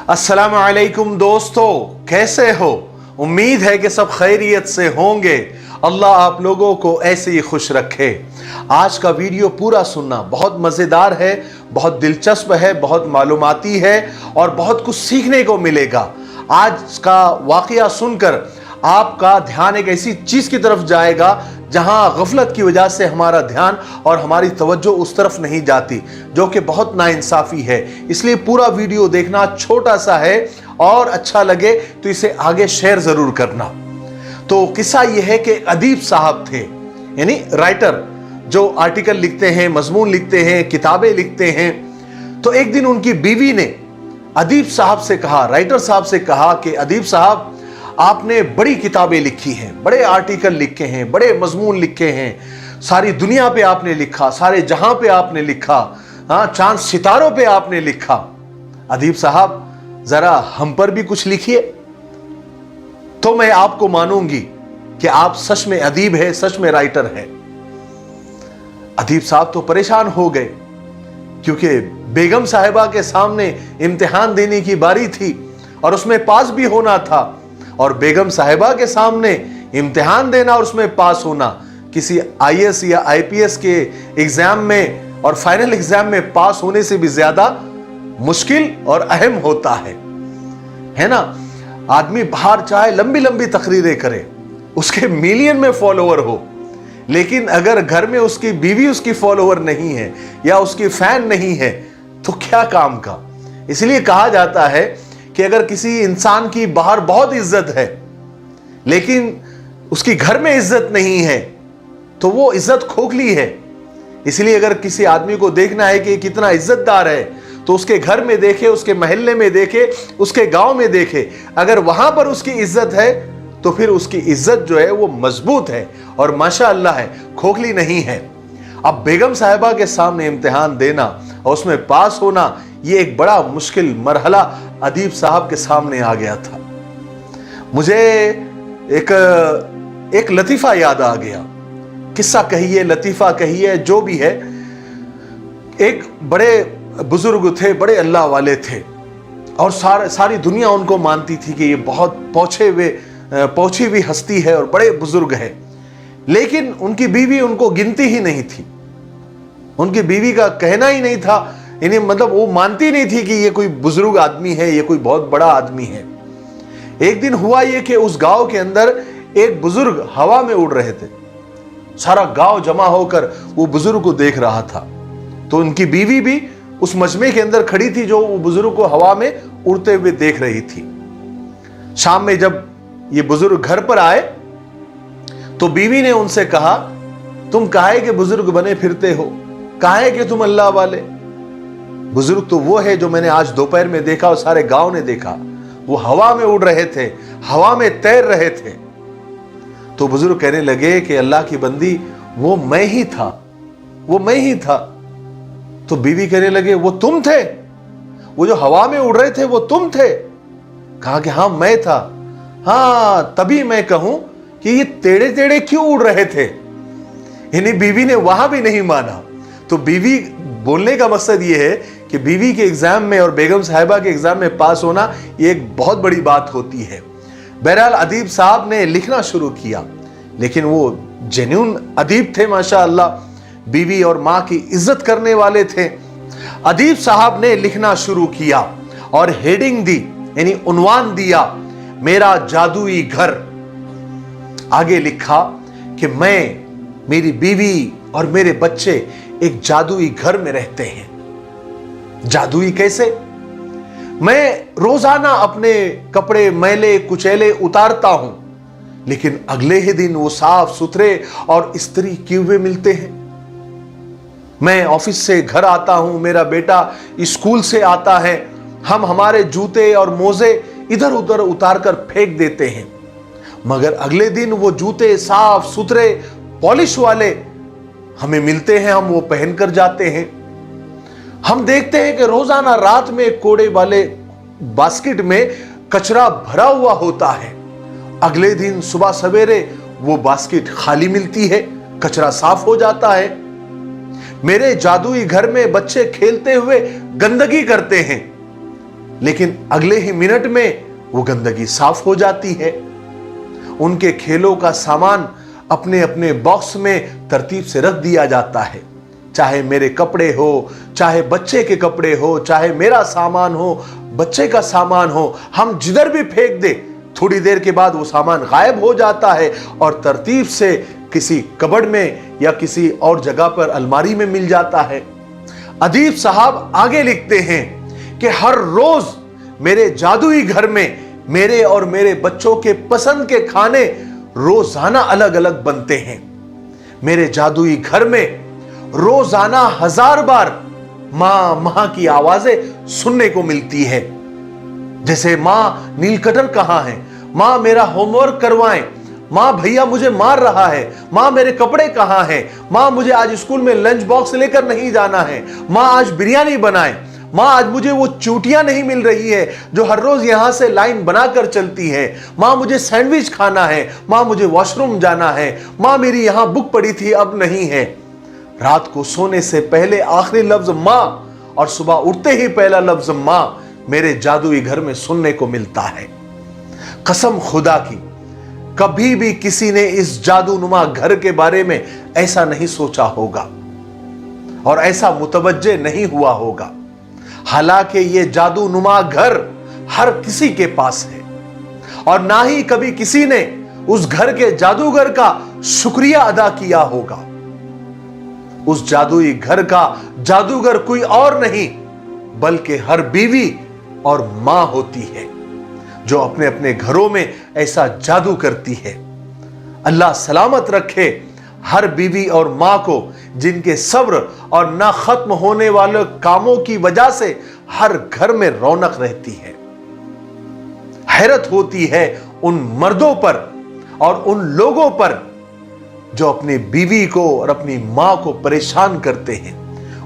अस्सलाम वालेकुम दोस्तों, कैसे हो? उम्मीद है कि सब खैरियत से होंगे। अल्लाह आप लोगों को ऐसे ही खुश रखे। आज का वीडियो पूरा सुनना, बहुत मज़ेदार है, बहुत दिलचस्प है, बहुत मालूमाती है और बहुत कुछ सीखने को मिलेगा। आज का वाक़या सुनकर आपका ध्यान एक ऐसी चीज़ की तरफ जाएगा जहां गफलत की वजह से हमारा ध्यान और हमारी तवज्जो उस तरफ नहीं जाती, जो कि बहुत नाइंसाफ़ी है। इसलिए पूरा वीडियो देखना, छोटा सा है और अच्छा लगे तो इसे आगे शेयर ज़रूर करना। तो किस्सा यह है कि अदीब साहब थे, यानी राइटर, जो आर्टिकल लिखते हैं, मजमून लिखते हैं, किताबें लिखते हैं। तो एक दिन उनकी बीवी ने अदीब साहब से कहा, राइटर साहब से कहा कि अदीब साहब, आपने बड़ी किताबें लिखी हैं, बड़े आर्टिकल लिखे हैं, बड़े मजमून लिखे हैं, सारी दुनिया पे आपने लिखा, सारे जहां पे आपने लिखा, चांद सितारों पे आपने लिखा। अदीब साहब, जरा हम पर भी कुछ लिखिए, तो मैं आपको मानूंगी कि आप सच में अदीब है, सच में राइटर है। अदीब साहब तो परेशान हो गए, क्योंकि बेगम साहिबा के सामने इम्तिहान देने की बारी थी और उसमें पास भी होना था। और बेगम साहिबा के सामने इम्तिहान देना और उसमें पास होना किसी आईएएस या आईपीएस के एग्जाम में और फाइनल एग्जाम में पास होने से भी ज्यादा मुश्किल और अहम होता है ना। आदमी बाहर चाहे लंबी लंबी तकरीरें करे, उसके मिलियन में फॉलोअर हो, लेकिन अगर घर में उसकी बीवी उसकी फॉलोअर नहीं है या उसकी फैन नहीं है तो क्या काम का। इसलिए कहा जाता है कि अगर किसी इंसान की बाहर बहुत इज्जत है लेकिन उसकी घर में इज्जत नहीं है तो वो इज्जत खोखली है। इसलिए अगर किसी आदमी को देखना है कि कितना इज्जतदार है तो उसके घर में देखे, उसके महल्ले में देखे, उसके गांव में देखे। अगर वहां पर उसकी इज्जत है तो फिर उसकी इज्जत जो है वो मजबूत है और माशाअल्लाह है, खोखली नहीं है। अब बेगम साहिबा के सामने इम्तिहान देना और उसमें पास होना, ये एक बड़ा मुश्किल मरहला अदीब साहब के सामने आ गया था। मुझे एक लतीफ़ा याद आ गया, किस्सा कहिए, लतीफ़ा कहिए, जो भी है। एक बड़े बुजुर्ग थे, बड़े अल्लाह वाले थे और सारी दुनिया उनको मानती थी कि ये बहुत पहुंची हुई हस्ती है और बड़े बुजुर्ग है। लेकिन उनकी बीवी उनको गिनती ही नहीं थी, उनकी बीवी का कहना ही नहीं था, यानी मतलब वो मानती नहीं थी कि ये कोई बुजुर्ग आदमी है, ये कोई बहुत बड़ा आदमी है। एक दिन हुआ ये कि उस गांव के अंदर एक बुजुर्ग हवा में उड़ रहे थे। सारा गांव जमा होकर वो बुजुर्ग को देख रहा था। तो उनकी बीवी भी उस मजमे के अंदर खड़ी थी जो वो बुजुर्ग को हवा में उड़ते हुए देख रही थी। शाम में जब ये बुजुर्ग घर पर आए तो बीवी ने उनसे कहा, तुम काहे के बुजुर्ग बने फिरते हो, काहे के तुम अल्लाह वाले? बुजुर्ग तो वो है जो मैंने आज दोपहर में देखा और सारे गांव ने देखा, वो हवा में उड़ रहे थे, हवा में तैर रहे थे। तो बुजुर्ग कहने लगे कि अल्लाह की बंदी, वो मैं ही था, वो मैं ही था। तो बीवी कहने लगे, वो तुम थे, वो जो हवा में उड़ रहे थे वो तुम थे? कहा कि हाँ मैं था। हाँ, तभी मैं कहूं कि ये टेढ़े टेढ़े क्यों उड़ रहे थे। यानी बीवी ने वहां भी नहीं माना। तो बीवी, बोलने का मकसद ये है कि बीवी के एग्जाम में और बेगम साहिबा के एग्जाम में पास होना ये एक बहुत बड़ी बात होती है। बहरहाल अदीब साहब ने लिखना शुरू किया, लेकिन वो जेन्युइन अदीब थे माशाअल्लाह, बीवी और माँ की इज्जत करने वाले थे। अदीब साहब ने लिखना शुरू किया और हेडिंग दी, यानी उन्वान दिया, मेरा जादुई घर। आगे लिखा कि मैं, मेरी बीवी और मेरे बच्चे एक जादुई घर में रहते हैं। जादुई कैसे? मैं रोजाना अपने कपड़े मैले कुचैले उतारता हूं, लेकिन अगले ही दिन वो साफ सुथरे और इस्त्री किए हुए मिलते हैं। मैं ऑफिस से घर आता हूं, मेरा बेटा स्कूल से आता है, हम हमारे जूते और मोजे इधर उधर उतार कर फेंक देते हैं, मगर अगले दिन वो जूते साफ सुथरे पॉलिश वाले हमें मिलते हैं, हम वो पहनकर जाते हैं। हम देखते हैं कि रोजाना रात में कोड़े वाले बास्केट में कचरा भरा हुआ होता है, अगले दिन सुबह सवेरे वो बास्केट खाली मिलती है, कचरा साफ हो जाता है। मेरे जादुई घर में बच्चे खेलते हुए गंदगी करते हैं, لیکن اگلے ہی منٹ میں وہ گندگی صاف ہو جاتی ہے. ان کے کھیلوں کا سامان اپنے اپنے باکس میں ترتیب سے رکھ دیا جاتا ہے. چاہے میرے کپڑے ہو، چاہے بچے کے کپڑے ہو، چاہے میرا سامان ہو، بچے کا سامان ہو، ہم جدھر بھی پھینک دیں تھوڑی دیر کے بعد وہ سامان غائب ہو جاتا ہے اور ترتیب سے کسی کبڑ میں یا کسی اور جگہ پر الماری میں مل جاتا ہے. ادیب صاحب آگے لکھتے ہیں کہ ہر روز میرے جادوئی گھر میں میرے اور میرے بچوں کے پسند کے کھانے روزانہ الگ الگ بنتے ہیں. میرے جادوئی گھر میں روزانہ 1000 بار ماں ماں کی آوازیں سننے کو ملتی ہے. جیسے ماں نیل کٹر کہاں ہے، ماں میرا ہوم ورک کروائیں، ماں بھیا مجھے مار رہا ہے، ماں میرے کپڑے کہاں ہیں، ماں مجھے آج اسکول میں لنچ باکس لے کر نہیں جانا ہے، ماں آج بریانی بنائیں، ماں آج مجھے وہ چوٹیاں نہیں مل رہی ہے جو ہر روز یہاں سے لائن بنا کر چلتی ہے، ماں مجھے سینڈوچ کھانا ہے، ماں مجھے واش روم جانا ہے، ماں میری یہاں بک پڑی تھی اب نہیں ہے. رات کو سونے سے پہلے آخری لفظ ماں اور صبح اٹھتے ہی پہلا لفظ ماں میرے جادوئی گھر میں سننے کو ملتا ہے. قسم خدا کی کبھی بھی کسی نے اس جادو نما گھر کے بارے میں ایسا نہیں سوچا ہوگا اور ایسا متوجہ نہیں ہوا ہوگا. حالانکہ یہ جادو نما گھر ہر کسی کے پاس ہے اور نہ ہی کبھی کسی نے اس گھر کے جادوگر کا شکریہ ادا کیا ہوگا. اس جادوئی گھر کا جادوگر کوئی اور نہیں بلکہ ہر بیوی اور ماں ہوتی ہے جو اپنے اپنے گھروں میں ایسا جادو کرتی ہے. اللہ سلامت رکھے ہر بیوی اور ماں کو جن کے صبر اور نہ ختم ہونے والے کاموں کی وجہ سے ہر گھر میں رونق رہتی ہے. حیرت ہوتی ہے ان مردوں پر اور ان لوگوں پر جو اپنی بیوی کو اور اپنی ماں کو پریشان کرتے ہیں،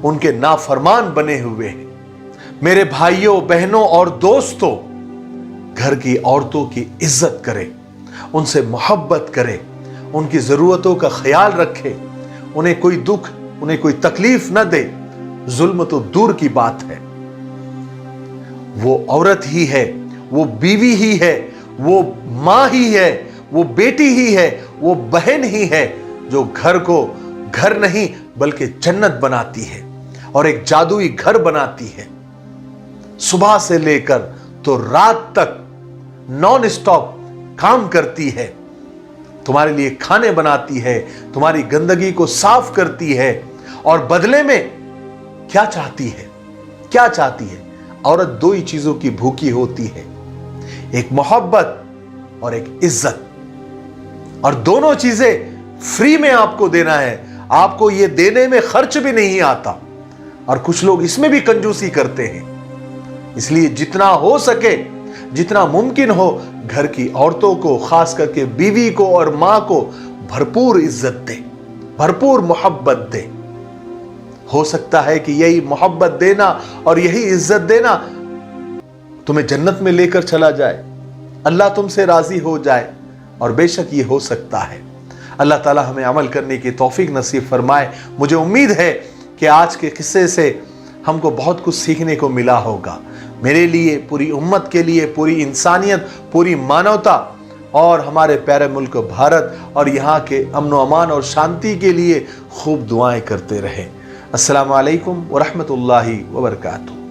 ان کے نافرمان بنے ہوئے ہیں. میرے بھائیوں، بہنوں اور دوستوں، گھر کی عورتوں کی عزت کرے، ان سے محبت کرے، ان کی ضرورتوں کا خیال رکھے، انہیں کوئی دکھ، انہیں کوئی تکلیف نہ دے. ظلم تو دور کی بات ہے. وہ عورت ہی ہے، وہ بیوی ہی ہے، وہ ماں ہی ہے، وہ بیٹی ہی ہے، وہ بہن ہی ہے جو گھر کو گھر نہیں بلکہ جنت بناتی ہے اور ایک جادوئی گھر بناتی ہے. صبح سے لے کر تو رات تک نان اسٹاپ کام کرتی ہے، تمہارے لیے کھانے بناتی ہے، تمہاری گندگی کو صاف کرتی ہے اور بدلے میں کیا چاہتی ہے؟ کیا چاہتی ہے؟ عورت دو ہی چیزوں کی بھوکی ہوتی ہے، ایک محبت اور ایک عزت، اور دونوں چیزیں فری میں آپ کو دینا ہے. آپ کو یہ دینے میں خرچ بھی نہیں آتا اور کچھ لوگ اس میں بھی کنجوسی کرتے ہیں. اس لیے جتنا ہو سکے، جتنا ممکن ہو، گھر کی عورتوں کو، خاص کر کے بیوی کو اور ماں کو بھرپور عزت دے، بھرپور محبت دے. ہو سکتا ہے کہ یہی محبت دینا اور یہی عزت دینا تمہیں جنت میں لے کر چلا جائے، اللہ تم سے راضی ہو جائے، اور بے شک یہ ہو سکتا ہے. اللہ تعالی ہمیں عمل کرنے کی توفیق نصیب فرمائے. مجھے امید ہے کہ آج کے قصے سے ہم کو بہت کچھ سیکھنے کو ملا ہوگا. میرے لیے، پوری امت کے لیے، پوری انسانیت، پوری مانوتا اور ہمارے پیارے ملک بھارت اور یہاں کے امن و امان اور شانتی کے لیے خوب دعائیں کرتے رہیں. السلام علیکم ورحمۃ اللہ وبرکاتہ.